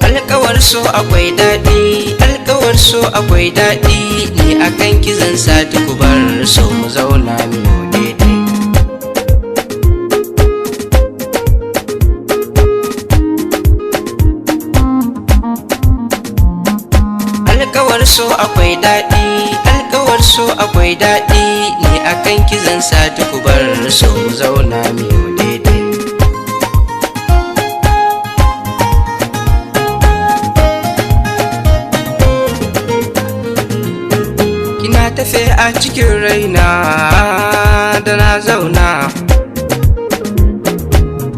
Alkawar so akwai daɗi, alkawar so akwai daɗi, ni akan kizan sati ku bar so mu zauna mu daidai. Alkawar so akwai daɗi, alkawar so akwai daɗi, ni akan kizan sati ku bar so mu zauna mu daidai. Kina tafe a cikin raina da na zauna,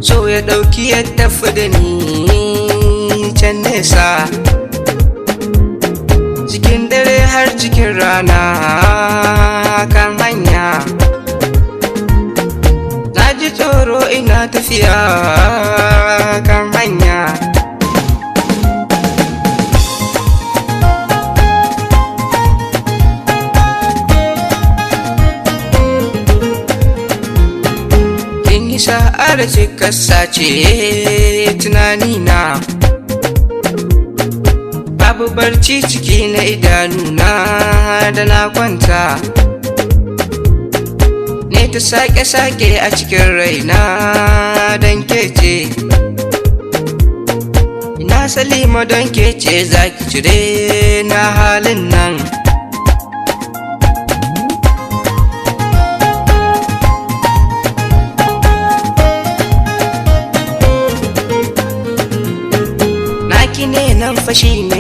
so ya ɗauki ya tafi da ni can nesa, cikin dare har cikin rana kan hanya. Na ji tsoro ina tafiya kan hanya, kin yi sa'ar cika sace tunanina, babu barci ciki na idanuna da na kwanta, ne ta sake-sake a cikin raina don kece. Ina Salima don kece za ki cire na halin nan. Naki ne nan fashi ne.